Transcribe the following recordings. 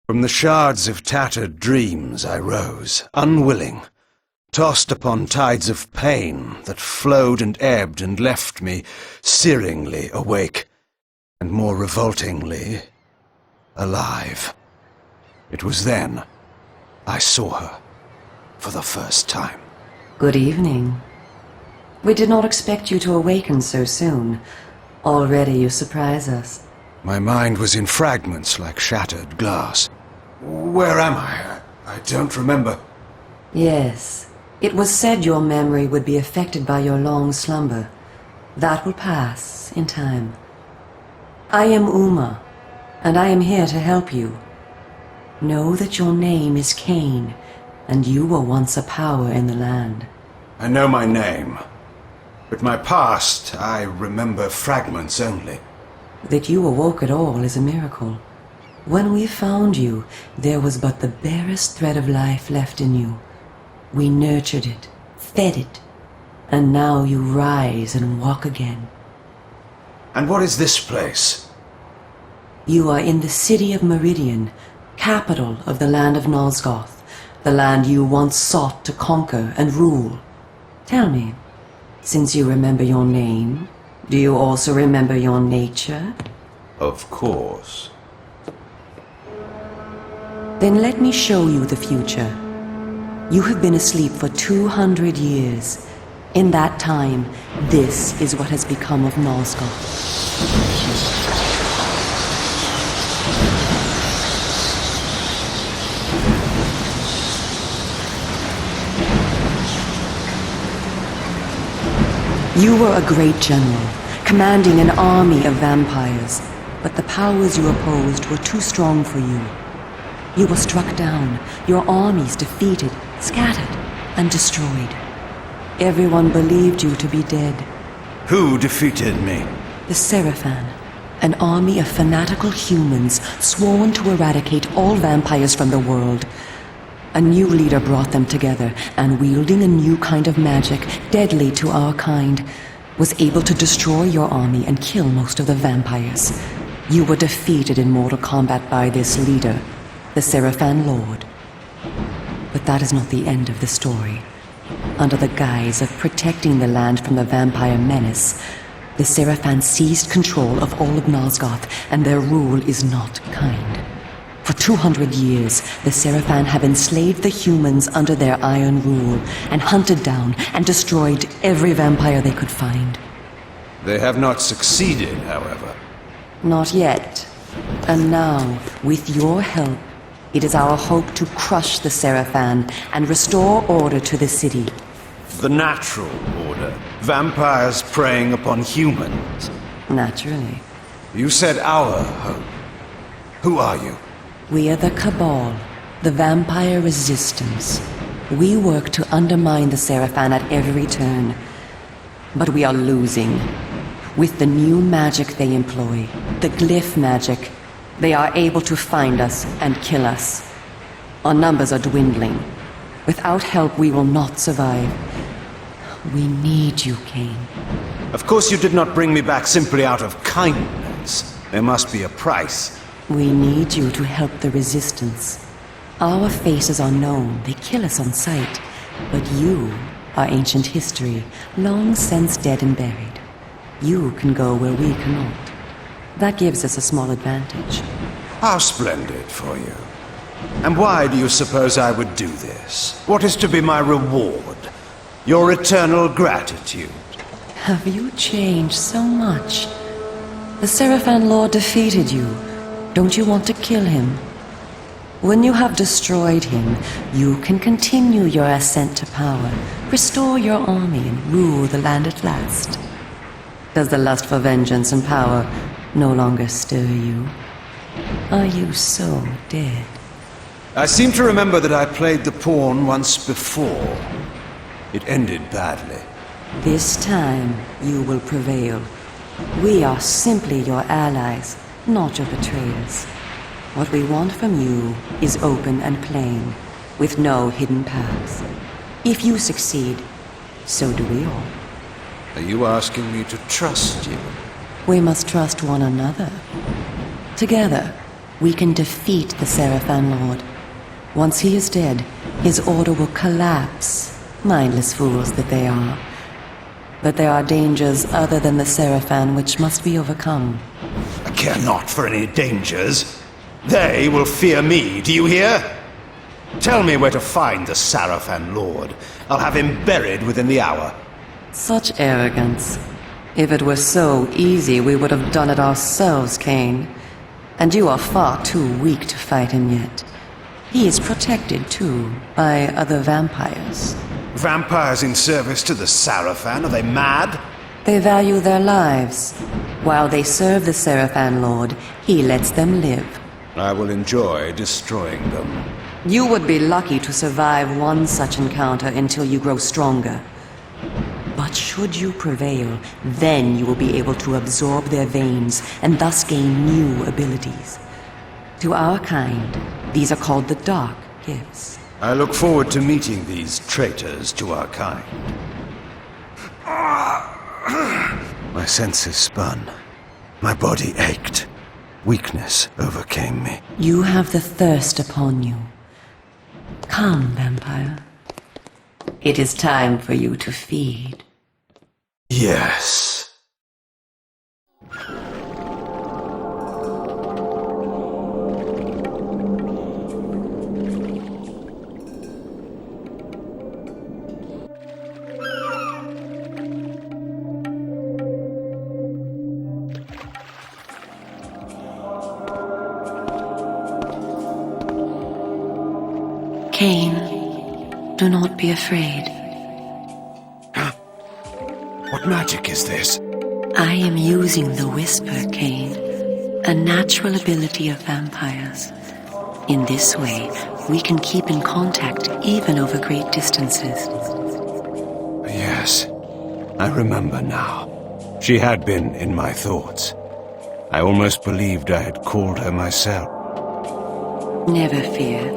From the shards of tattered dreams I rose, unwilling, tossed upon tides of pain that flowed and ebbed and left me searingly awake, and more revoltingly, alive. It was then I saw her for the first time. Good evening. We did not expect you to awaken so soon. Already you surprise us. My mind was in fragments like shattered glass. Where am I? I don't remember. Yes. It was said your memory would be affected by your long slumber. That will pass in time. I am Uma, and I am here to help you. Know that your name is Cain, and you were once a power in the land. I know my name, but my past, I remember fragments only. That you awoke at all is a miracle. When we found you, there was but the barest thread of life left in you. We nurtured it, fed it, and now you rise and walk again. And what is this place? You are in the city of Meridian, capital of the land of Nosgoth, the land you once sought to conquer and rule. Tell me, since you remember your name, do you also remember your nature? Of course. Then let me show you the future. You have been asleep for 200 years. In that time, this is what has become of Nosgoth. You were a great general, commanding an army of vampires, but the powers you opposed were too strong for you. You were struck down, your armies defeated, scattered, and destroyed. Everyone believed you to be dead. Who defeated me? The Seraphan, an army of fanatical humans sworn to eradicate all vampires from the world. A new leader brought them together, and wielding a new kind of magic, deadly to our kind, was able to destroy your army and kill most of the vampires. You were defeated in mortal combat by this leader, the Seraphan Lord. But that is not the end of the story. Under the guise of protecting the land from the vampire menace, the Seraphan seized control of all of Nosgoth, and their rule is not kind. For 200 years, the Seraphan have enslaved the humans under their iron rule, and hunted down and destroyed every vampire they could find. They have not succeeded, however. Not yet. And now, with your help, it is our hope to crush the Seraphan and restore order to the city. The natural order. Vampires preying upon humans. Naturally. You said our hope. Who are you? We are the Cabal, the vampire resistance. We work to undermine the Seraphan at every turn. But we are losing. With the new magic they employ, the glyph magic, they are able to find us and kill us. Our numbers are dwindling. Without help, we will not survive. We need you, Cain. Of course you did not bring me back simply out of kindness. There must be a price. We need you to help the Resistance. Our faces are known, they kill us on sight. But you are ancient history, long since dead and buried. You can go where we cannot. That gives us a small advantage. How splendid for you. And why do you suppose I would do this? What is to be my reward? Your eternal gratitude? Have you changed so much? The Seraphan Lord defeated you. Don't you want to kill him? When you have destroyed him, you can continue your ascent to power, restore your army, and rule the land at last. Does the lust for vengeance and power no longer stir you? Are you so dead? I seem to remember that I played the pawn once before. It ended badly. This time, you will prevail. We are simply your allies, not your betrayers. What we want from you is open and plain, with no hidden paths. If you succeed, so do we all. Are you asking me to trust you? We must trust one another. Together, we can defeat the Seraphan Lord. Once he is dead, his order will collapse. Mindless fools that they are. But there are dangers other than the Seraphan which must be overcome. I care not for any dangers. They will fear me, do you hear? Tell me where to find the Seraphan Lord. I'll have him buried within the hour. Such arrogance. If it were so easy, we would have done it ourselves, Cain. And you are far too weak to fight him yet. He is protected, too, by other vampires. Vampires in service to the Seraphan? Are they mad? They value their lives. While they serve the Seraphan Lord, he lets them live. I will enjoy destroying them. You would be lucky to survive one such encounter until you grow stronger. But should you prevail, then you will be able to absorb their veins and thus gain new abilities. To our kind, these are called the Dark Gifts. I look forward to meeting these traitors to our kind. My senses spun. My body ached. Weakness overcame me. You have the thirst upon you. Come, vampire. It is time for you to feed. Yes. Cain, do not be afraid. What magic is this? I am using the Whisper, Cain, a natural ability of vampires. In this way, we can keep in contact even over great distances. Yes, I remember now. She had been in my thoughts. I almost believed I had called her myself. Never fear.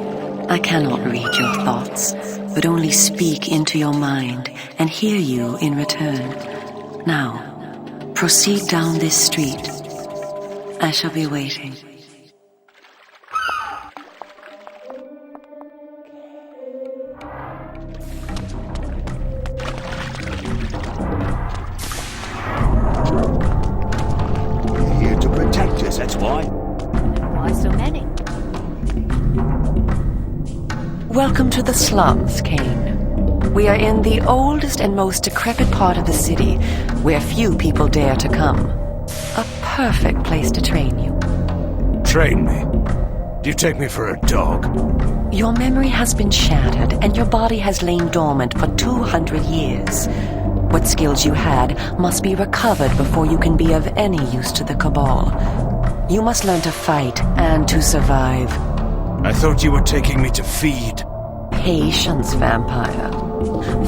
I cannot read your thoughts, but only speak into your mind and hear you in return. Now, proceed down this street. I shall be waiting. We're here to protect us, that's why. Why so many? Welcome to the Slums, Cain. We are in the oldest and most decrepit part of the city, where few people dare to come. A perfect place to train you. Train me? Do you take me for a dog? Your memory has been shattered, and your body has lain dormant for 200 years. What skills you had must be recovered before you can be of any use to the Cabal. You must learn to fight and to survive. I thought you were taking me to feed. Patience, vampire.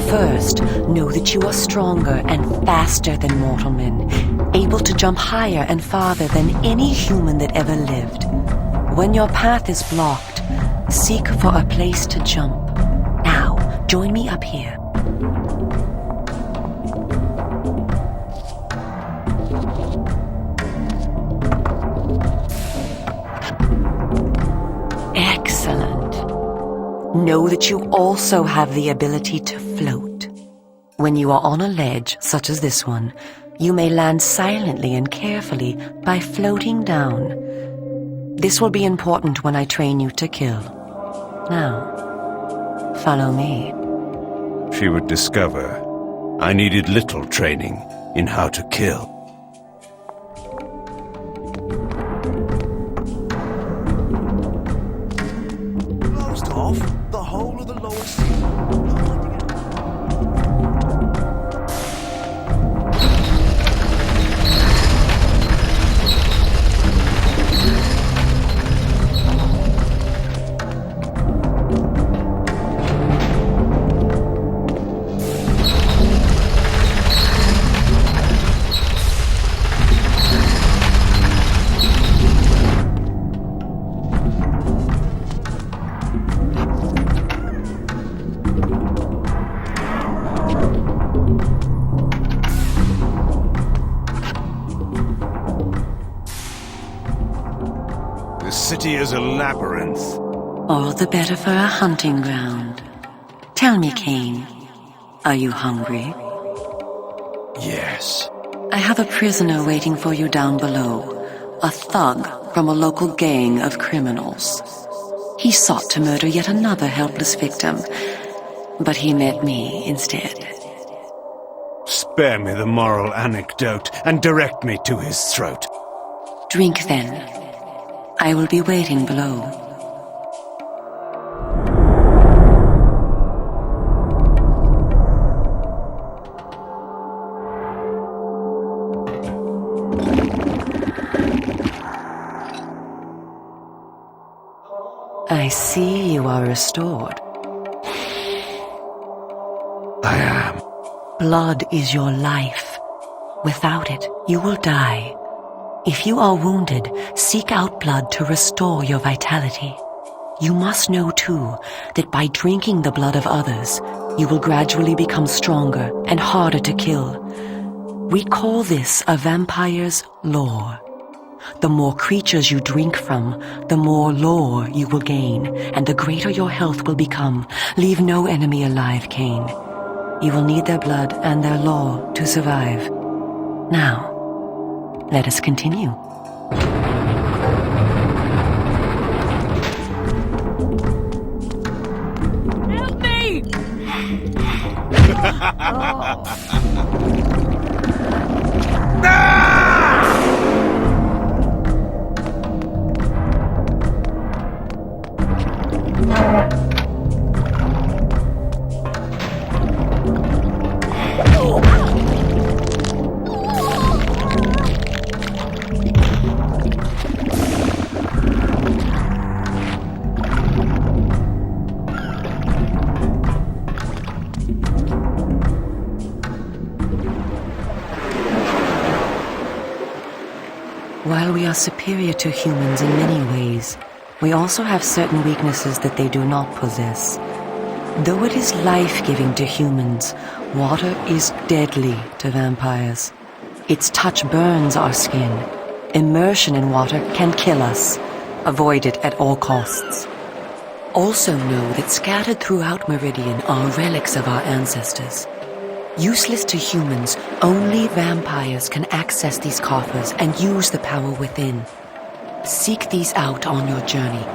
First, know that you are stronger and faster than mortal men, able to jump higher and farther than any human that ever lived. When your path is blocked, seek for a place to jump. Now, join me up here. Excellent. Know that you also have the ability to float. When you are on a ledge, such as this one, you may land silently and carefully by floating down. This will be important when I train you to kill. Now, follow me. She would discover I needed little training in how to kill. Closed off the whole of the lower sea. empty as a labyrinth. All the better for a hunting ground. Tell me, Cain, are you hungry? Yes. I have a prisoner waiting for you down below. A thug from a local gang of criminals. He sought to murder yet another helpless victim, but he met me instead. Spare me the moral anecdote and direct me to his throat. Drink then. I will be waiting below. I see you are restored. I am. Blood is your life. Without it, you will die. If you are wounded, seek out blood to restore your vitality. You must know, too, that by drinking the blood of others, you will gradually become stronger and harder to kill. We call this a vampire's lore. The more creatures you drink from, the more lore you will gain, and the greater your health will become. Leave no enemy alive, Cain. You will need their blood and their lore to survive. Now, let us continue. Help me! While we are superior to humans in many ways, we also have certain weaknesses that they do not possess. Though it is life-giving to humans, water is deadly to vampires. Its touch burns our skin. Immersion in water can kill us. Avoid it at all costs. Also know that scattered throughout Meridian are relics of our ancestors. Useless to humans, only vampires can access these coffers and use the power within. Seek these out on your journey.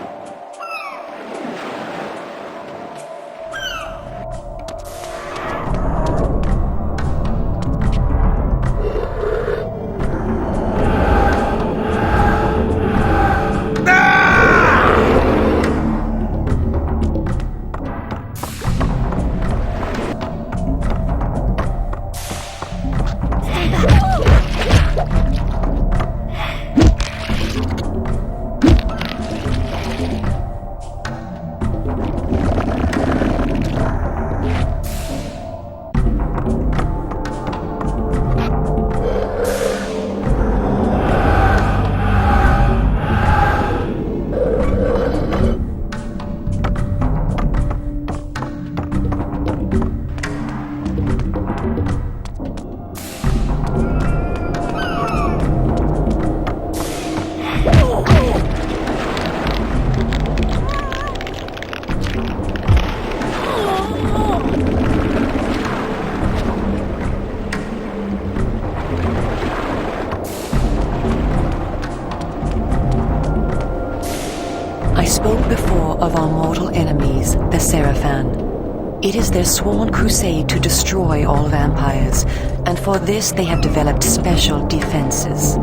I spoke before of our mortal enemies, the Seraphan. It is their sworn crusade to destroy all vampires, and for this they have developed special defenses.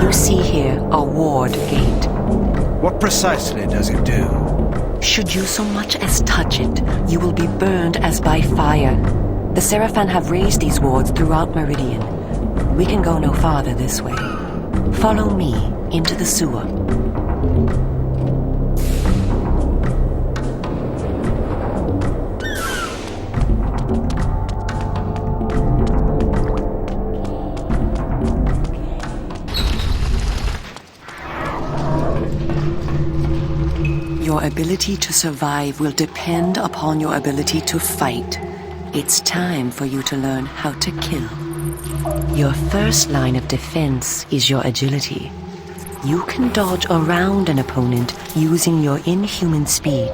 You see here a ward gate. What precisely does it do? Should you so much as touch it, you will be burned as by fire. The Seraphan have raised these wards throughout Meridian. We can go no farther this way. Follow me into the sewer. Your ability to survive will depend upon your ability to fight. It's time for you to learn how to kill. Your first line of defense is your agility. You can dodge around an opponent using your inhuman speed.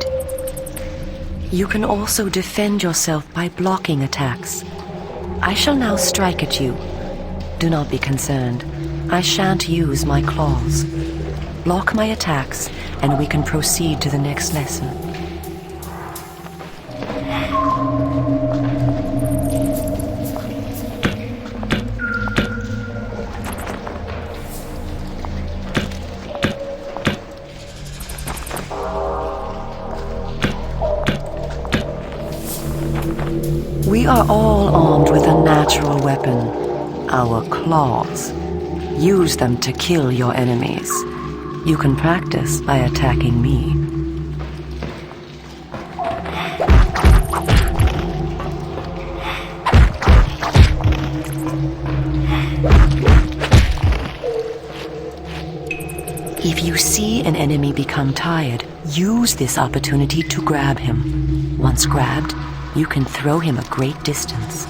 You can also defend yourself by blocking attacks. I shall now strike at you. Do not be concerned. I shan't use my claws. Block my attacks, and we can proceed to the next lesson. We are all armed with a natural weapon, our claws. Use them to kill your enemies. You can practice by attacking me. If you see an enemy become tired, use this opportunity to grab him. Once grabbed, you can throw him a great distance.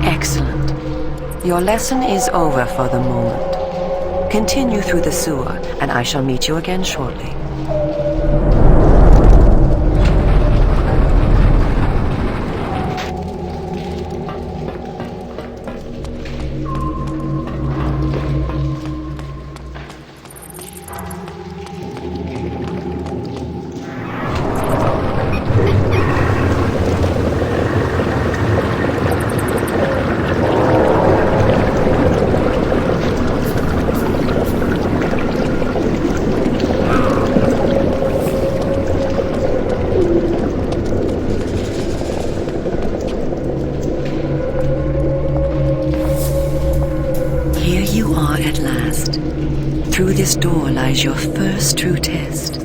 Excellent. Your lesson is over for the moment. Continue through the sewer, and I shall meet you again shortly. Through this door lies your first true test.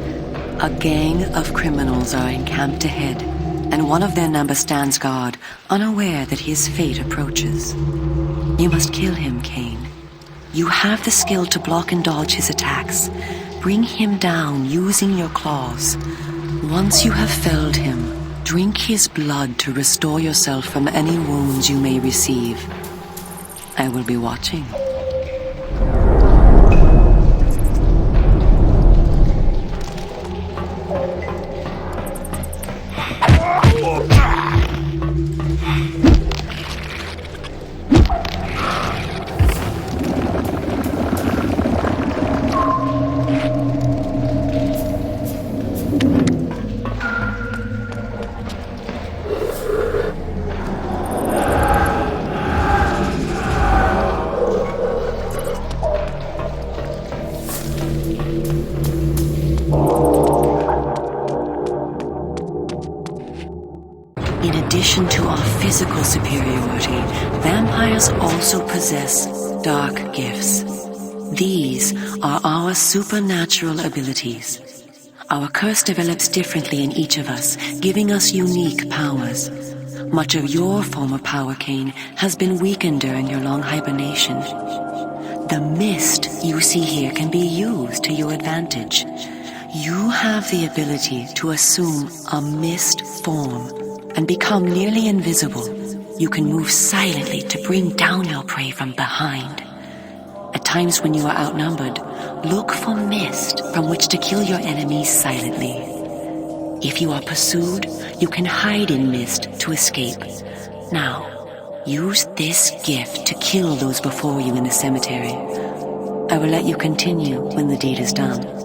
A gang of criminals are encamped ahead, and one of their number stands guard, unaware that his fate approaches. You must kill him, Cain. You have the skill to block and dodge his attacks. Bring him down using your claws. Once you have felled him, drink his blood to restore yourself from any wounds you may receive. I will be watching. In addition to our physical superiority, vampires also possess dark gifts. These are our supernatural abilities. Our curse develops differently in each of us, giving us unique powers. Much of your former power, Cain, has been weakened during your long hibernation. The mist you see here can be used to your advantage. You have the ability to assume a mist form and become nearly invisible. You can move silently to bring down your prey from behind. At times when you are outnumbered, look for mist from which to kill your enemies silently. If you are pursued, you can hide in mist to escape. Now, use this gift to kill those before you in the cemetery. I will let you continue when the deed is done.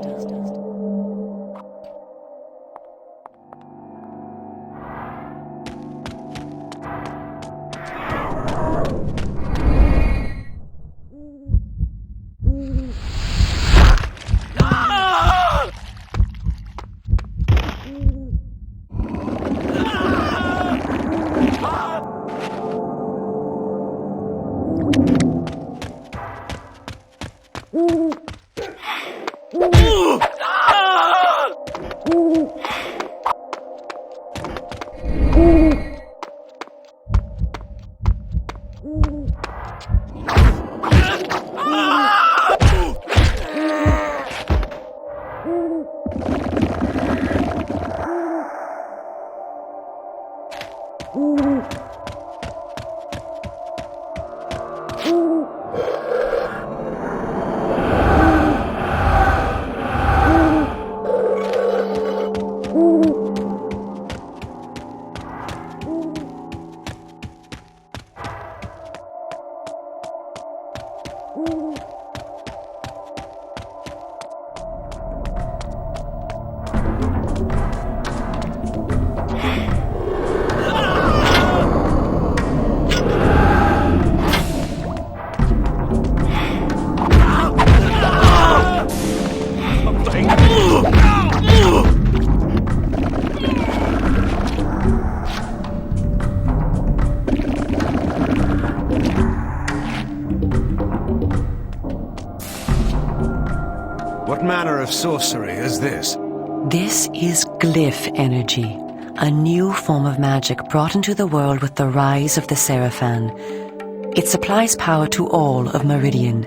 What manner of sorcery is this? This is glyph energy, a new form of magic brought into the world with the rise of the Seraphan. It supplies power to all of Meridian.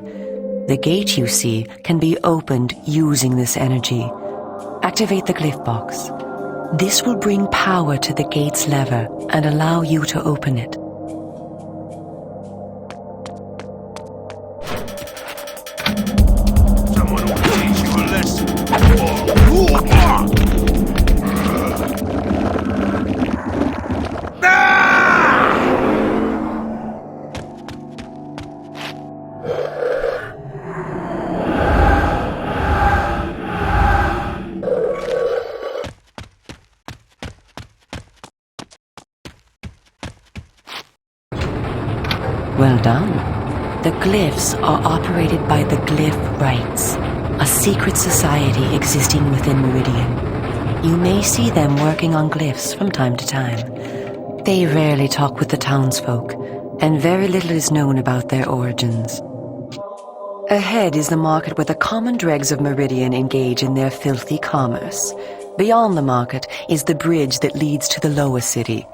The gate you see can be opened using this energy. Activate the glyph box. This will bring power to the gate's lever and allow you to open it. Someone will teach you a lesson. Well done. The glyphs are operated by the Glyph Rites, a secret society existing within Meridian. You may see them working on glyphs from time to time. They rarely talk with the townsfolk, and very little is known about their origins. Ahead is the market where the common dregs of Meridian engage in their filthy commerce. Beyond the market is the bridge that leads to the lower city.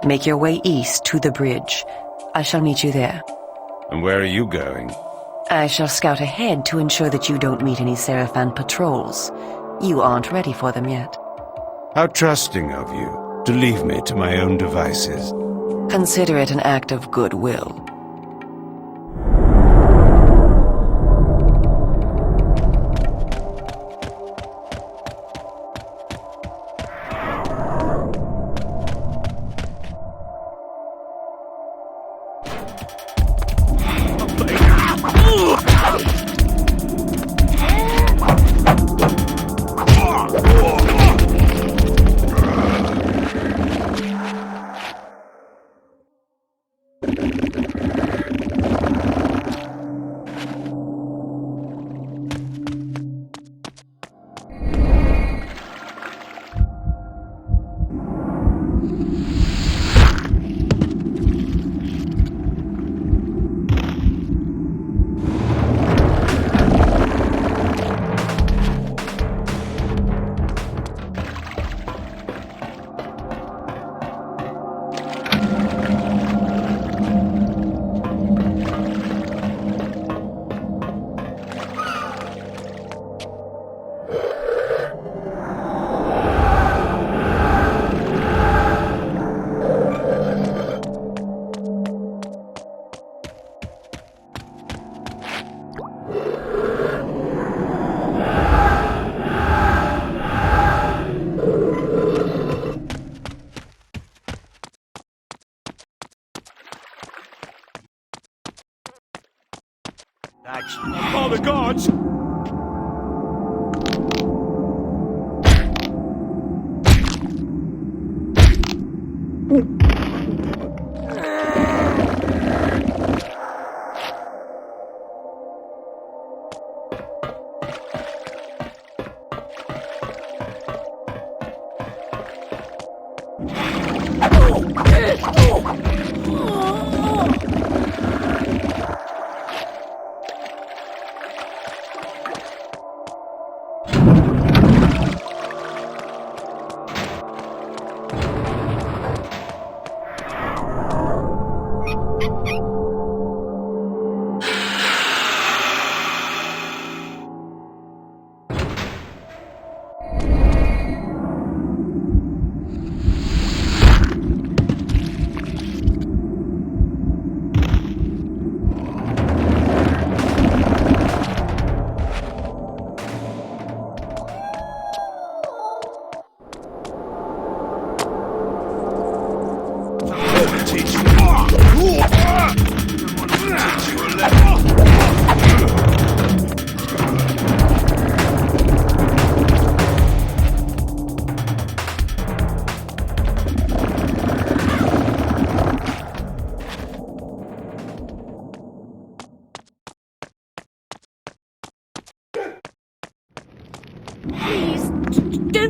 Make your way east to the bridge. I shall meet you there. And where are you going? I shall scout ahead to ensure that you don't meet any Seraphan patrols. You aren't ready for them yet. How trusting of you to leave me to my own devices. Consider it an act of goodwill. Call the gods!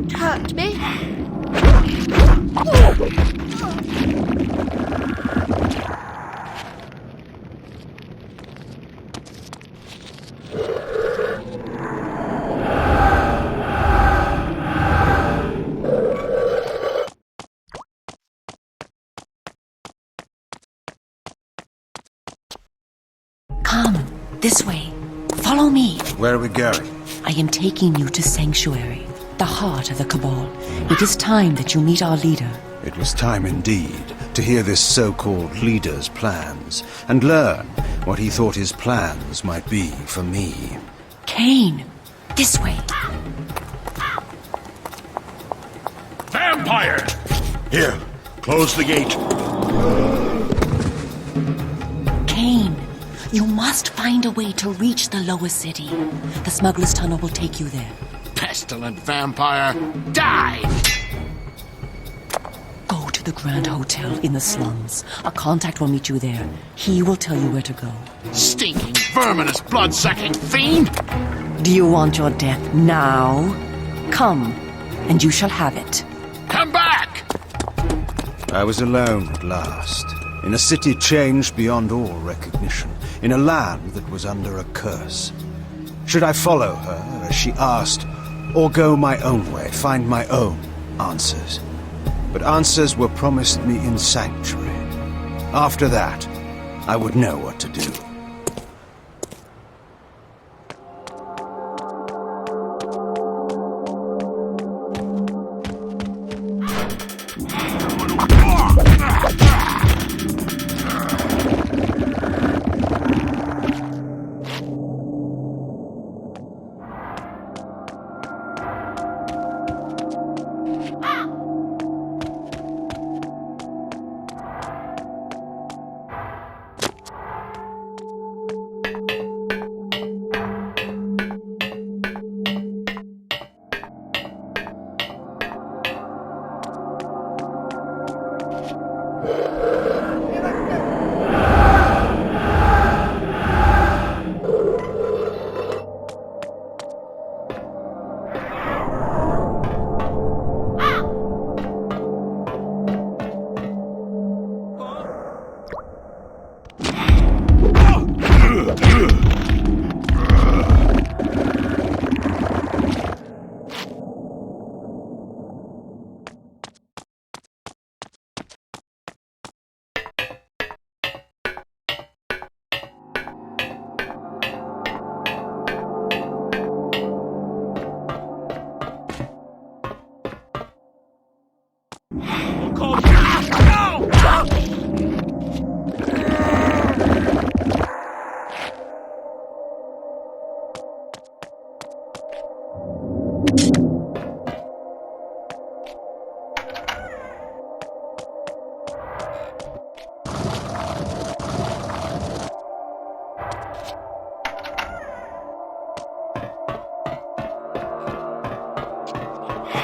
Don't hurt me. Come, this way. Follow me. Where are we going? I am taking you to Sanctuary, the heart of the Cabal. It is time that you meet our leader. It was time indeed to hear this so-called leader's plans and learn what he thought his plans might be for me. Cain, this way. Vampire! Here, close the gate. Cain, you must find a way to reach the lower city. The smuggler's tunnel will take you there. Pestilent vampire, die! Go to the Grand Hotel in the slums. A contact will meet you there. He will tell you where to go. Stinking, verminous, blood-sucking fiend! Do you want your death now? Come, and you shall have it. Come back! I was alone at last, in a city changed beyond all recognition, in a land that was under a curse. Should I follow her, as she asked, or go my own way, find my own answers? But answers were promised me in Sanctuary. After that, I would know what to do.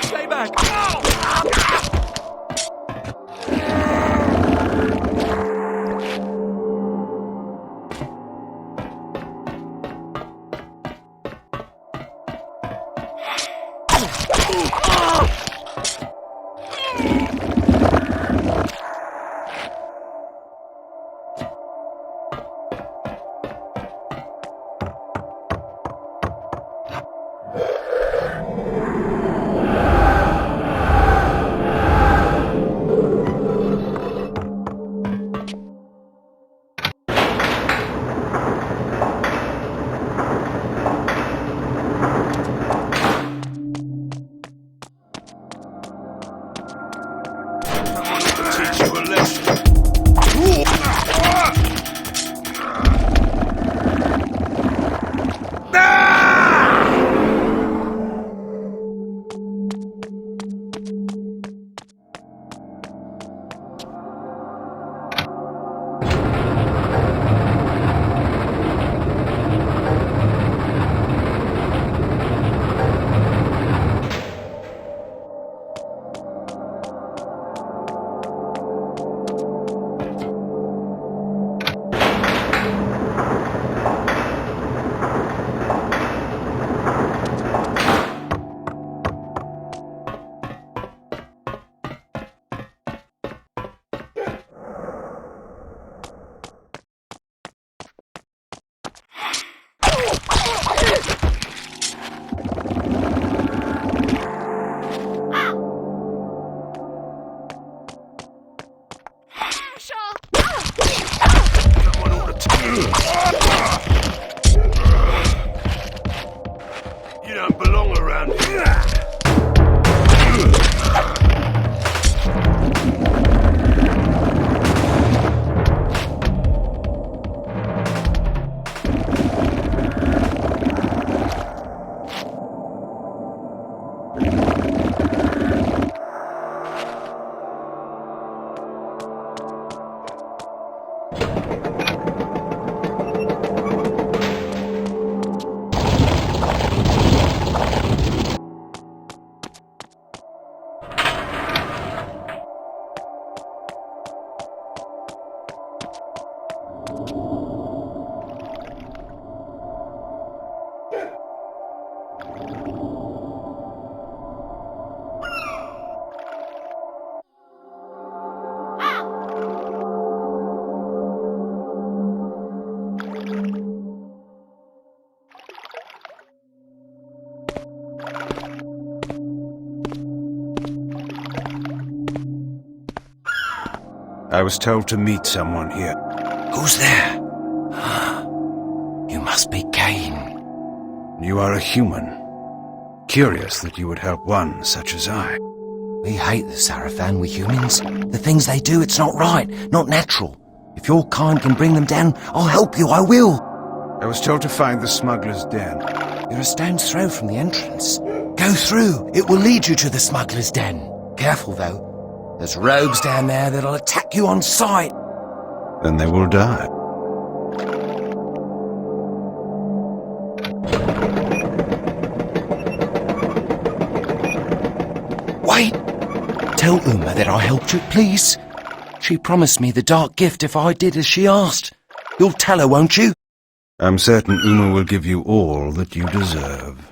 Stay back! I was told to meet someone here. Who's there? You must be Cain. You are a human. Curious that you would help one such as I. We hate the Sarafan, we humans. The things they do, it's not right, not natural. If your kind can bring them down, I'll help you, I will. I was told to find the smuggler's den. You're a stone's throw from the entrance. Go through, it will lead you to the smuggler's den. Careful, though. There's rogues down there that'll attack you on sight. Then they will die. Wait! Tell Uma that I helped you, please. She promised me the dark gift if I did as she asked. You'll tell her, won't you? I'm certain Uma will give you all that you deserve.